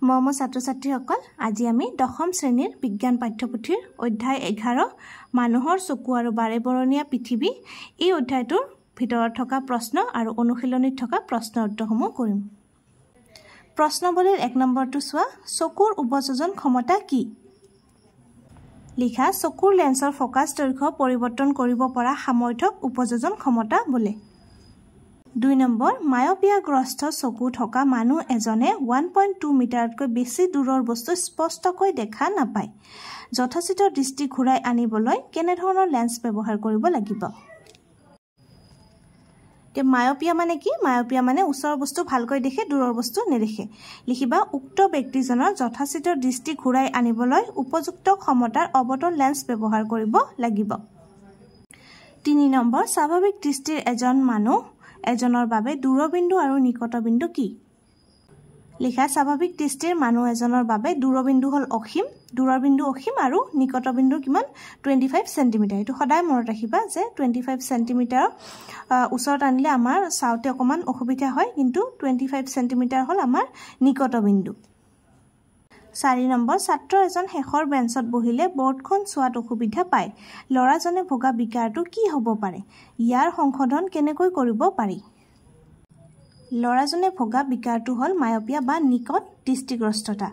মৰমৰ ছাত্ৰ-ছাত্ৰীসকল আজি আমি দশম শ্ৰেণীৰ বিজ্ঞান পাঠ্যপুথিৰ অধ্যায় 11 মানুহৰ চকু আৰু বাৰেবৰণীয়া পৃথিৱী এই অধ্যায়টোৰ ভিতৰত থকা প্ৰশ্ন আৰু অনুশীলনীত থকা প্ৰশ্নৰ উত্তৰসমূহ কৰিম। প্ৰশ্নৱলীৰ 1 নম্বৰটো চোৱা, চকুৰ উপযোজন ক্ষমতা কি? লিখা, চকুৰ লেন্সৰ ফোকাছ দৈৰ্ঘ্য পৰিৱৰ্তন কৰিব পৰা সামৰ্থ্যক উপযোজন ক্ষমতা বোলে। 2 নম্বৰ, মায়োপিয়াগ্ৰস্ত চকু থকা মানুহ এজনে 1.2 মিটাৰতকৈ বেছি দূৰৰ বস্তু স্পষ্টকৈ দেখা নাপায়। যথোচিত দৃষ্টি ঘূৰাই আনিবলৈ কেনেধৰণৰ লেন্স ব্যৱহাৰ কৰিব লাগিব? মায়োপিয়া মানে কি? মায়োপিয়া মানে ওচৰৰ বস্তু ভালকৈ দেখে, দূৰৰ বস্তু নেদেখে। লিখিবা, উক্ত ব্যক্তিজনৰ যথোচিত দৃষ্টি ঘূৰাই আনিবলৈ উপযুক্ত ক্ষমতাৰ অৱতল লেন্স ব্যৱহাৰ কৰিব লাগিব। 3 নম্বৰ, স্বাভাৱিক দৃষ্টিৰ এজনৰ বাবে দূৰবিন্দু আৰু নিকটবিন্দু কি? লিখা, স্বাভাৱিক দৃষ্টিৰ মানুহ এজনৰ বাবে দূৰবিন্দু হ'ল অসীম, দূৰবিন্দু অসীম আৰু নিকটবিন্দু কিমান? 25 সেন্টিমিটাৰ। এইটো সদায় মনত ৰাখিবা যে 25 সেন্টিমিটাৰ ওচৰত আনিলে আমাৰ চাওঁতে অকমান অসুবিধা হয়, কিন্তু 25 সেন্টিমিটাৰ হ'ল আমাৰ নিকটবিন্দু। 4 নম্বৰ, ছাত্ৰ এজন শেষৰ বেঞ্চত বহিলে বৰ্ডখন চোৱাত অসুবিধা পায়। ল'ৰাজনে ভোগা বিকাৰটো কি হ'ব পাৰে? ইয়াৰ সংশোধন কেনেকৈ কৰিব পাৰি? ল'ৰাজনে ভোগা বিকাৰটো হ'ল মায়োপিয়া বা নিকট দৃষ্টিগ্ৰস্ততা।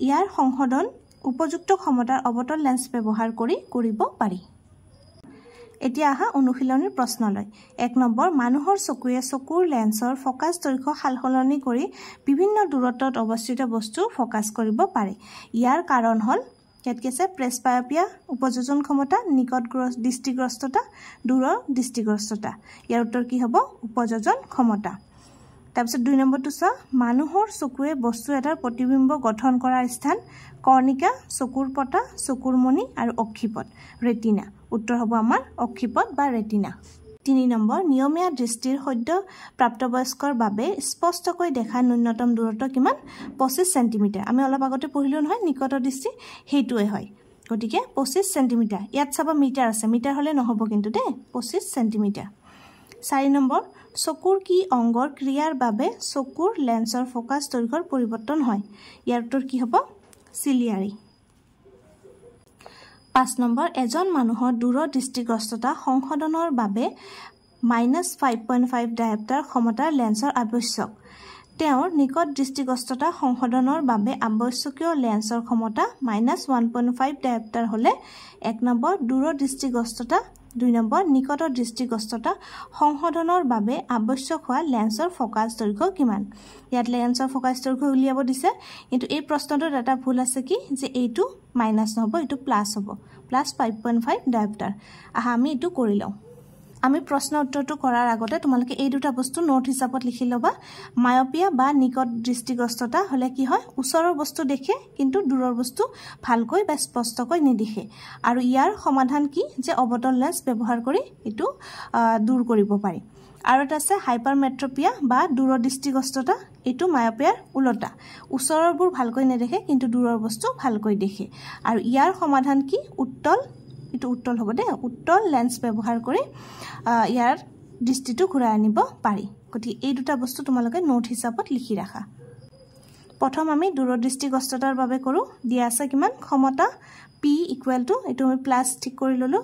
ইয়াৰ সংশোধন উপযুক্ত ক্ষমতাৰ অৱতল লেন্স ব্যৱহাৰ কৰি কৰিব পাৰি। এতিয়া আহা অনুশীলনীৰ প্ৰশ্নলৈ। 1 নম্বৰ, মানুহৰ চকুৱে চকুৰ লেন্সৰ ফোকাছ দৈৰ্ঘ্য সালসলনি কৰি বিভিন্ন দূৰত্বত অৱস্থিত বস্তু ফোকাছ কৰিব পাৰে। ইয়াৰ কাৰণ হ'ল, ইয়াত কি আছে? প্ৰেছবায়োপিয়া, উপযোজন ক্ষমতা, নিকট দৃষ্টিগ্ৰস্ততা, দূৰ দৃষ্টিগ্ৰস্ততা। ইয়াৰ উত্তৰ কি হ'ব? উপযোজন ক্ষমতা। তাৰপিছত 2 নম্বৰটো চোৱা, মানুহৰ চকুৱে বস্তু এটাৰ প্ৰতিবিম্ব গঠন কৰাৰ স্থান কৰ্ণিকা, চকুৰ পতা, চকুৰ মণি আৰু অক্ষিপট, ৰেটিনা। উত্তৰ হ'ব আমাৰ অক্ষিপট বা ৰেটিনা। 3 নম্বৰ, নিয়মীয়া দৃষ্টিৰ সদ্য প্ৰাপ্তবয়স্কৰ বাবে স্পষ্টকৈ দেখা ন্যূনতম দূৰত্ব কিমান? 25 সেন্টিমিটাৰ। আমি অলপ আগতে পঢ়িলোঁ নহয়, নিকট দৃষ্টি, সেইটোৱে হয়। গতিকে 25 সেন্টিমিটাৰ। ইয়াত চাবা মিটাৰ আছে, মিটাৰ হ'লে নহ'ব কিন্তু দেই, 25 সেন্টিমিটাৰ। 4 নম্বৰ, চকুৰ কি অংগৰ ক্ৰিয়াৰ বাবে চকুৰ লেন্সৰ ফোকাছ দৈৰ্ঘ্যৰ পৰিৱৰ্তন হয়? ইয়াৰ উত্তৰ কি হ'ব? চিলিয়াৰী। 5 নম্বৰ, এজন মানুহৰ দূৰ দৃষ্টিগ্ৰস্ততা সংশোধনৰ বাবে -5.5 ডায়েপ্টাৰ ক্ষমতাৰ লেন্সৰ আৱশ্যক। তেওঁৰ নিকট দৃষ্টিগ্ৰস্ততা সংশোধনৰ বাবে আৱশ্যকীয় লেন্সৰ ক্ষমতা -1.5 ডায়েপ্টাৰ হ'লে 1 নম্বৰ, দূৰ দৃষ্টিগ্ৰস্ততা, 2 নম্বৰ, নিকট দৃষ্টিগ্ৰস্ততা সংশোধনৰ বাবে আৱশ্যক হোৱা লেন্সৰ ফোকাছ দৈৰ্ঘ্য কিমান? ইয়াত লেন্সৰ ফোকাছ দৈৰ্ঘ্য উলিয়াব দিছে, কিন্তু এই প্ৰশ্নটোত এটা ভুল আছে কি, যে এইটো মাইনাছ নহ'ব, এইটো প্লাছ হ'ব, +5.5 ডায়েপ্টাৰ। আহা আমি এইটো কৰি লওঁ। আমি প্ৰশ্ন উত্তৰটো কৰাৰ আগতে তোমালোকে এই দুটা বস্তু নোট হিচাপত লিখি ল'বা। মায়োপিয়া বা নিকট দৃষ্টিগ্ৰস্ততা হ'লে কি হয়? ওচৰৰ বস্তু দেখে কিন্তু দূৰৰ বস্তু ভালকৈ বা স্পষ্টকৈ নেদেখে। আৰু ইয়াৰ সমাধান কি? যে অৱতল লেন্স ব্যৱহাৰ কৰি এইটো দূৰ কৰিব পাৰি। আৰু এটা আছে হাইপাৰমেট্ৰপিয়া বা দূৰ দৃষ্টিগ্ৰস্ততা। এইটো মায়োপিয়াৰ ওলোটা, ওচৰৰবোৰ ভালকৈ নেদেখে কিন্তু দূৰৰ বস্তু ভালকৈ দেখে। আৰু ইয়াৰ সমাধান কি? এইটো উত্তল হ'ব দেই, উত্তল লেন্স ব্যৱহাৰ কৰি ইয়াৰ দৃষ্টিটো ঘূৰাই আনিব পাৰি। গতিকে এই দুটা বস্তু তোমালোকে নোট হিচাপত লিখি ৰাখা। প্ৰথম আমি দূৰদৃষ্টিগ্ৰস্ততাৰ বাবে কৰোঁ। দিয়া আছে কিমান? ক্ষমতা P = এইটো আমি প্লাছ ঠিক কৰি ল'লোঁ,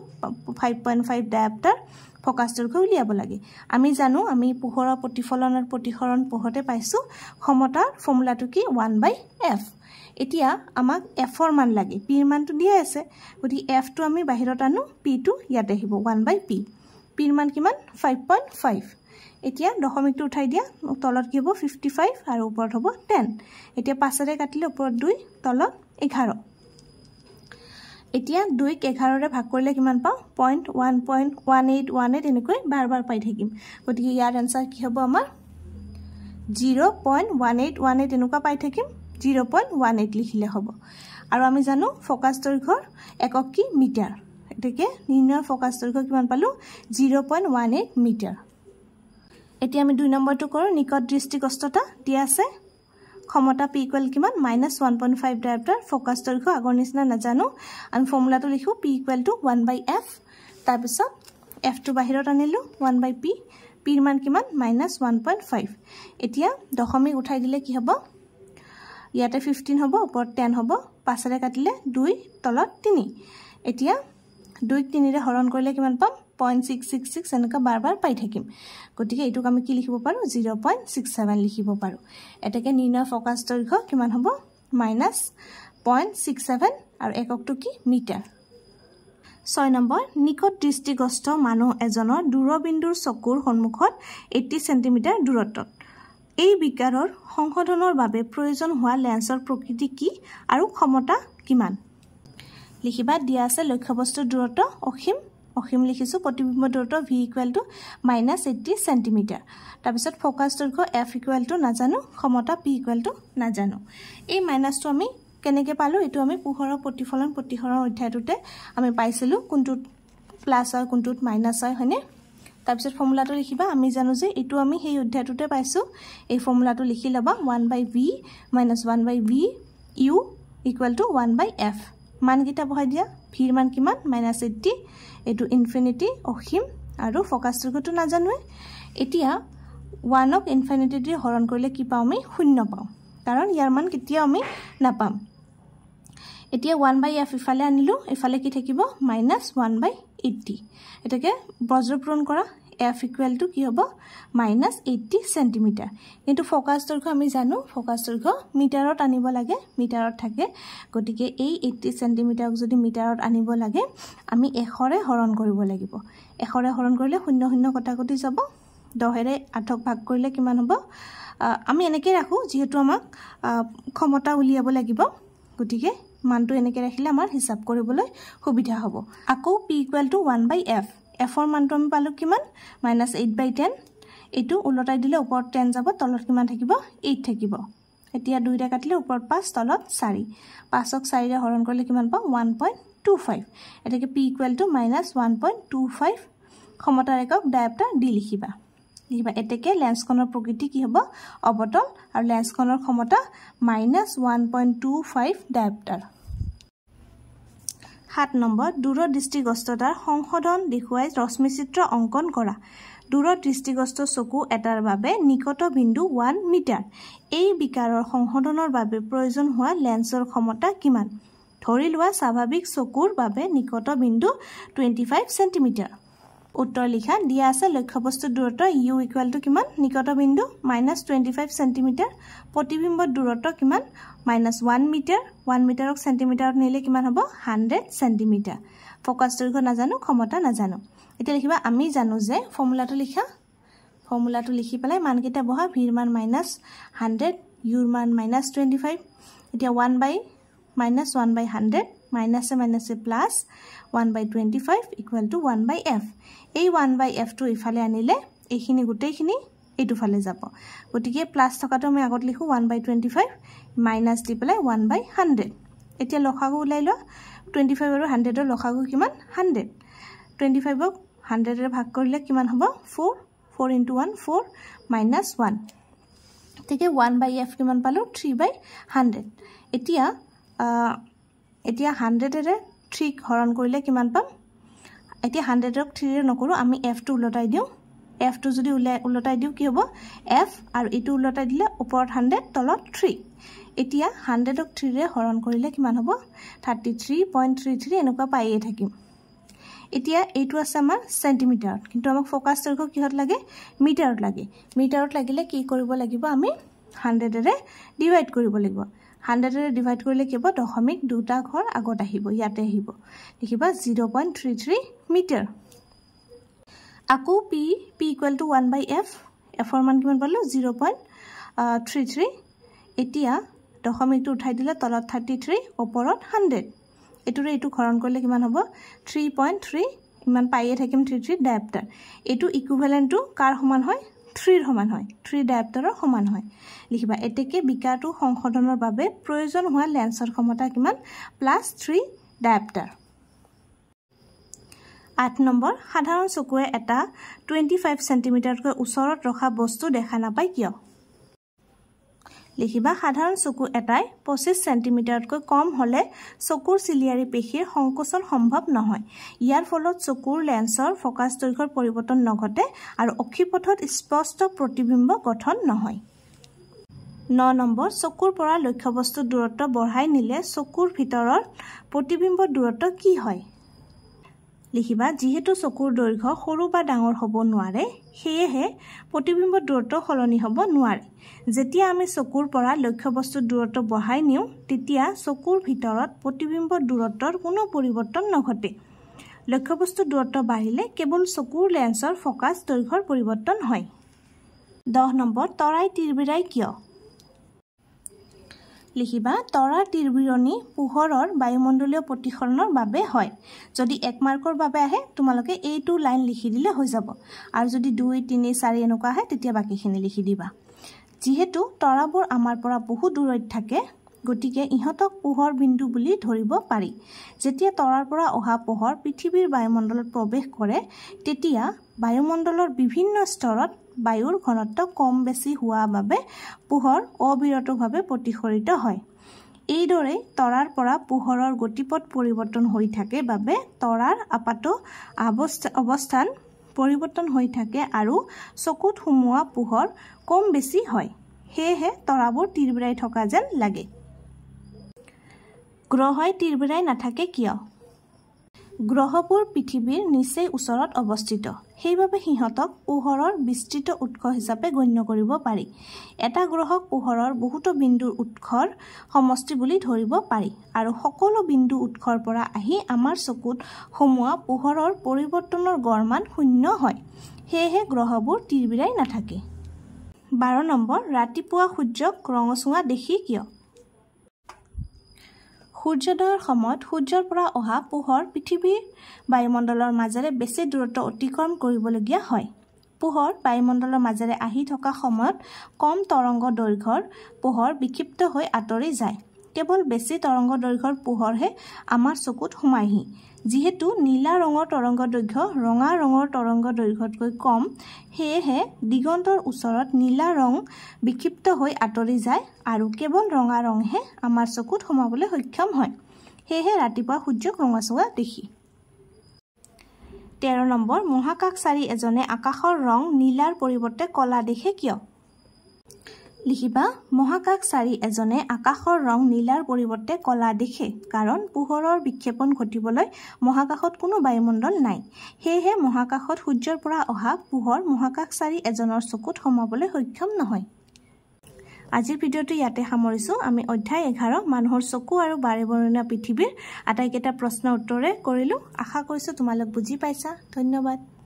5.5 ডায়েপ্টাৰ ফোকাছ দৈৰ্ঘ্য উলিয়াব লাগে। আমি জানো, আমি পোহৰৰ প্ৰতিফলনৰ প্ৰতিসৰণ পঢ়োতে পাইছোঁ, ক্ষমতাৰ ফৰ্মুলাটো কি? 1/f। এতিয়া আমাক fৰ মান লাগে, pৰ মানটো দিয়া আছে, গতিকে fটো আমি বাহিৰত আনো, pটো ইয়াতে আহিব, 1/p। pৰ মান কিমান? 5.5। এতিয়া দশমিকটো উঠাই দিয়া, তলত কি হ'ব? 55 আৰু ওপৰত হ'ব 10। এতিয়া 5ৰে কাটিলে ওপৰত 2, তলত 11। এতিয়া 2ক 11ৰে ভাগ কৰিলে কিমান পাওঁ? 0.1.1818 এনেকৈ বাৰ বাৰ পাই থাকিম। গতিকে ইয়াৰ এনচাৰ কি হ'ব আমাৰ? 0.1818 এনেকুৱা পাই থাকিম, 0.18 লিখিলে হ'ব। আৰু আমি জানো ফোকাছ দৈৰ্ঘ্যৰ একক কি? মিটাৰ। গতিকে নিৰ্ণয় ফোকাছ দৈৰ্ঘ্য কিমান পালোঁ? 0.18 মিটাৰ। এতিয়া আমি 2 নম্বৰটো কৰোঁ। নিকট দৃষ্টিগ্ৰস্ততা দিয়া আছে, ক্ষমতা P = কিমান? -1.5 ডায়েপ্টাৰ ফোকাছ দৈৰ্ঘ্য আগৰ নিচিনা নাজানো, আমি ফৰ্মুলাটো লিখোঁ, P = 1/f। তাৰপিছত fটো বাহিৰত আনিলোঁ, 1/p। pৰ মান কিমান? -1.5। এতিয়া দশমিক উঠাই দিলে কি হ'ব? ইয়াতে 15 হ'ব ওপৰত 10 হ'ব 5 ৰে কাটিলে 2 তলত 3 এতিয়া 2 3 ৰে হৰণ কৰিলে কিমান পাম 0.666 এনেকা বাৰ বাৰ পাই থাকিম গতিকে এইটোক আমি কি লিখিব পাৰো 0.67 লিখিব পাৰো এটাকে নিৰ্ণয় ফোকাস দৈৰ্ঘ্য কিমান হ'ব -0.67 আৰু এককটো কি মিটাৰ 6 নম্বৰ নিকট দৃষ্টিগ্ৰস্ত মানুহ এজনৰ দূৰবিন্দুৰ চকুৰ সন্মুখত 80 সেন্টিমিটাৰ দূৰত্বত এই বিকাৰৰ সংশোধনৰ বাবে প্ৰয়োজন হোৱা লেন্সৰ প্ৰকৃতি কি আৰু ক্ষমতা কিমান লিখিবা দিয়া আছে লক্ষ্যবস্তুৰ দূৰত্ব অসীম লিখিছো প্ৰতিবিম্ব দূৰত্ব v -80 সেন্টিমিটাৰ তাৰ পিছত ফোকাস দৈৰ্ঘ্য f নাজানো ক্ষমতা p নাজানো এই মাইনাসটো আমি কেনেকে পালো এটো আমি পোহৰৰ প্ৰতিফলন প্ৰতিহৰৰ অধ্যায়টোতে আমি পাইছিলো কোনটো প্লাস হয় কোনটোত মাইনাস হয় হয়নে তাৰ পিছত ফৰ্মুলাটো লিখিবা আমি জানো যে এটো আমি সেই অধ্যায়টোতে পাইছো এই ফৰ্মুলাটো লিখি লবা 1/v - 1/v u = 1/f মান কিটা বহাই দিয়া v ৰ মান কিমান -80 এটো ইনফিনিটি অসীম আৰু ফোকাস দৈৰ্ঘ্যটো নাজানো এতিয়া 1 ক ইনফিনিটি দি হৰণ কৰিলে কি পাও আমি 0 পাও কাৰণ ইয়াৰ মান কেতিয়া আমি নাপাম এতিয়া 1/f ইফালে আনিলো ইফালে কি থাকিব -1/80 এটাকে বজ্ৰপূৰণ কৰা f = কি হ'ব -80 সেন্টিমিটাৰ কিন্তু ফোকাস দৈৰ্ঘ্য আমি জানো ফোকাস দৈৰ্ঘ্য মিটাৰত আনিব লাগে মিটাৰত থাকে গতিকে এই 80 সেন্টিমিটাৰক যদি মিটাৰত আনিব লাগে আমি 100 ৰে হৰণ কৰিব লাগিব 100 ৰে হৰণ কৰিলে 0 0 কটাকটি যাব 10 ৰে 8ক ভাগ কৰিলে কিমান হ'ব আমি এনেকৈ ৰাখো যেহেতু আমাক ক্ষমতা উলিয়াব লাগিব গতিকে মানটো এনেকৈ ৰাখিলে আমাৰ হিসাব কৰিবলৈ সুবিধা হ'ব আকৌ p = 1/f f ৰ মানটো আমি পালো কিমান -8/10 এটো উলটাই দিলে ওপৰত 10 যাব তলত কিমান থাকিব 8 থাকিব এতিয়া 2 ৰে কাটিলে ওপৰত 5 তলত 4 5ক 4 ৰে হৰণ কৰিলে কিমান পাম 1.25 এটাকে p = -1.25 ক্ষমতাৰ একক ডায়াপ্টাৰ d লিখিবা এতেকে লেন্সখনৰ প্ৰকৃতি কি হ'ব অবতল আৰু লেন্সখনৰ ক্ষমতা -1.25 ডায়াপ্টাৰ 7 নম্বৰ দূৰদৃষ্টিগ্ৰস্ততাৰ সংশোধন দেখুৱাই ৰশ্মিচিত্ৰ অঙ্কন কৰা দূৰদৃষ্টিগ্ৰস্ত চকু এটাৰ বাবে নিকট বিন্দু 1 মিটাৰ এই বিকাৰৰ সংশোধনৰ বাবে প্ৰয়োজন হোৱা লেন্সৰ ক্ষমতা কিমান ধৰি লোৱা স্বাভাৱিক চকুৰ বাবে নিকট বিন্দু 25 সেন্টিমিটাৰ উত্তৰ লিখা দিয়া আছে লক্ষ্যবস্তুৰ দূৰত্ব u = কিমান নিকট বিন্দু -25 সেন্টিমিটাৰ প্ৰতিবিম্বৰ দূৰত্ব কিমান -1 মিটাৰ 1 মিটাৰক সেন্টিমিটাৰত নিলে কিমান হ'ব 100 সেন্টিমিটাৰ ফোকাস দৈৰ্ঘ্য নাজানো ক্ষমতা নাজানো এতিয়া লিখিবা আমি জানো যে ফৰ্মুলাটো লিখি পেলাই মান কিটা বহা v ৰ মান -100 u ৰ মান -25 এতিয়া 1/100 -100 প্লাস 1/25 = 1/f এই 1/f টো ইফালে আনিলে এইখিনি গোটেইখিনি এইটো ফালে যাব গতিকে প্লাস থকাটো আমি আগত লিখো 1/25 মাইনাস দি পেলাই 1/100 এতিয়া লসাগু উলাই ল 25 আৰু 100 ৰ লসাগু কিমান 100 25 ক 100 ৰে ভাগ কৰিলে কিমান হ'ব 4 4 * 1 4 -1 ঠিক 1/f কিমান পালো 3/100 এতিয়া 100 ৰে 3 হৰণ কৰিলে কিমান পাম এতিয়া 100 ক 3 ৰে নকৰো আমি f টো উলটাই দিও f টো যদি উলটাই দিও কি হ'ব f আৰু ইটো উলটাই দিলে ওপৰত 100 তলত 3 এতিয়া 100 ক 3 ৰে হৰণ কৰিলে কিমান হ'ব 33.33 এনেকুৱা পাইয়ে থাকিম এতিয়া এইটো আছে আমাৰ সেন্টিমিটাৰত কিন্তু আমাক ফোকাস দৈৰ্ঘ্য কিহত লাগে মিটাৰত লাগিলে কি কৰিব লাগিব আমি 100 ৰে ডিভাইড কৰিব লাগিব 100 ৰে ডিভাইড কৰিলে কি হ'ব দশমিক দুটা ঘৰ আগত আহিব ইয়াতে আহিব লিখিবা 0.33 মিটাৰ আকৌ p = 1/f f ৰ মান কিমান পালো 0.33 এতিয়া দশমিকটো উঠাই দিলে তলত 33 ওপৰত 100 এটোৰে এটো হৰণ কৰিলে কিমান হ'ব 3.3 ইমান পাইয়ে থাকিম 33 ডায়াপ্টাৰ এটো ইকুইভ্যালেন্ট টু কাৰ সমান হয় 3 ৰ সমান হয় 3 ডায়াপ্টাৰৰ সমান হয় লিখিবা এতেকে বিকাৰটো সংশোধনৰ বাবে প্ৰয়োজন হোৱা লেন্সৰ ক্ষমতা কিমান +3 ডায়াপ্টাৰ 8 নম্বৰ সাধাৰণ চকুৱে এটা 25 সেন্টিমিটাৰকৈ ওচৰত ৰখা বস্তু দেখা নাপায় কিয় লিখিবা সাধাৰণ চকু এটাই 25 সেন্টিমিটাৰকৈ কম হলে চকুৰ চিলিয়াৰী পেশীৰ সংকোচন সম্ভৱ নহয় ইয়াৰ ফলত চকুৰ লেন্সৰ ফোকাস দৈৰ্ঘ্যৰ পৰিৱৰ্তন নঘটে আৰু অক্ষিপথত স্পষ্ট প্ৰতিবিম্ব গঠন নহয় 9 নম্বৰ চকুৰ পৰা লক্ষ্যবস্তুৰ দূৰত্ব বঢ়াই নিলে চকুৰ ভিতৰৰ প্ৰতিবিম্বৰ দূৰত্ব কি হয় লিখিবা যেহেতু চকুৰ দৈৰ্ঘ্য সৰু বা ডাঙৰ হ'ব নোৱাৰে সেয়েহে প্ৰতিবিম্বৰ দূৰত্ব সলনি হ'ব নোৱাৰে যেতিয়া আমি চকুৰ পৰা লক্ষ্যবস্তুৰ দূৰত্ব বঢ়াই নিও তেতিয়া চকুৰ ভিতৰত প্ৰতিবিম্বৰ দূৰত্বৰ কোনো পৰিৱৰ্তন নঘটে লক্ষ্যবস্তুৰ দূৰত্ব বাঢ়িলে কেৱল চকুৰ লেন্সৰ ফোকাস দৈৰ্ঘ্যৰ পৰিৱৰ্তন হয় 10 নম্বৰ তৰাই তিৰবিৰাই কিয় লিখিবা তৰাৰ তিৰবিৰণী পোহৰৰ বায়ুমণ্ডলীয় প্ৰতিসৰণৰ বাবে হয় যদি 1 মাৰ্কৰ বাবে আহে তোমালোকে এইটো লাইন লিখি দিলে হৈ যাব আৰু যদি 2 3 4 এনেকুৱা আহে তেতিয়া বাকিখিনি লিখি দিবা যেহেতু তৰাবোৰ আমাৰ পৰা বহু দূৰত থাকে গতিকে ইহতক পোহৰ বিন্দু বুলি ধৰিব পাৰি যেতিয়া তৰাৰ পৰা অহা পোহৰ পৃথিৱীৰ বায়ুমণ্ডলত প্ৰৱেশ কৰে তেতিয়া বায়ুমণ্ডলৰ বিভিন্ন স্তৰত বায়ুৰ ঘনত্ব কম বেছি হোৱা বাবে পোহৰ অবিৰতভাৱে প্ৰতিফলিত হয় এইদৰে তৰাৰ পৰা পোহৰৰ গতিপথ পৰিৱৰ্তন হৈ থাকে বাবে তৰাৰ আপাত অৱস্থান পৰিৱৰ্তন হৈ থাকে আৰু চকুত সোমোৱা পোহৰ কম বেছি হয় সেয়েহে তৰাবোৰ তিৰবিৰাই থকা যেন লাগে গ্ৰহই তিৰবিৰাই নাথাকে কিয় গ্ৰহবোৰ পৃথিৱীৰ নিচেই ওচৰত অৱস্থিত সেইবাবে সিহঁতক পোহৰৰ বিস্তৃত উৎস হিচাপে গণ্য কৰিব পাৰি এটা গ্ৰহক পোহৰৰ বহুতো বিন্দুৰ উৎসৰ সমষ্টি বুলি ধৰিব পাৰি আৰু সকলো বিন্দু উৎসৰ পৰা আহি আমাৰ চকুত সোমোৱা পোহৰৰ পৰিৱৰ্তনৰ গড় মান 0 হয় সেয়েহে গ্ৰহবোৰ তিৰবিৰাই নাথাকে 12 নম্বৰ ৰাতিপুৱা সূৰ্যক ৰঙচুৱা দেখি কিয় সূৰ্যোদয়ৰ সময়ত সূৰ্যৰ পৰা অহা পোহৰ পৃথিৱীৰ বায়ুমণ্ডলৰ মাজেৰে বেছি দূৰত্ব অতিক্ৰম কৰিবলগীয়া হয় পোহৰ বায়ুমণ্ডলৰ মাজেৰে আহি থকা সময়ত কম তৰংগ দৈৰ্ঘ্যৰ পোহৰ বিক্ষিপ্ত হৈ আঁতৰি যায় কেৱল বেছি তৰংগ দৈৰ্ঘ্যৰ পোহৰহে আমাৰ চকুত সোমায়হি যেহেতু নীলা ৰঙৰ তৰংগ দৈৰ্ঘ্য ৰঙা ৰঙৰ তৰংগ দৈৰ্ঘ্যতকৈ কম সেয়েহে দিগন্তৰ ওচৰত নীলা ৰং বিক্ষিপ্ত হৈ আঁতৰি যায় আৰু কেৱল ৰঙা ৰংহে আমাৰ চকুত সোমাবলৈ সক্ষম হয় সেয়েহে ৰাতিপুৱা সূৰ্যক ৰঙচুৱা দেখি 13 নম্বৰ মহাকাশচাৰী এজনে আকাশৰ ৰং নীলাৰ পৰিৱৰ্তে কলা দেখে কিয় লিখিবা মহাকাশচাৰী এজনে আকাশৰ ৰং নীলাৰ পৰিৱৰ্তে কলা দেখে কাৰণ পোহৰৰ বিক্ষেপণ ঘটিবলৈ মহাকাশত কোনো বায়ুমণ্ডল নাই সেয়েহে মহাকাশত সূৰ্যৰ পৰা অহা পোহৰ মহাকাশচাৰী এজনৰ চকুত সোমাবলৈ সক্ষম নহয় আজিৰ ভিডিঅ'টো ইয়াতে সামৰিছো আমি অধ্যায় 11 মানুহৰ চকু আৰু বাৰেবৰণীয়া পৃথিৱীৰ আটাইকেইটা প্ৰশ্ন উত্তৰে কৰিলো আশা কৰিছো তোমালোক বুজি পাইছা ধন্যবাদ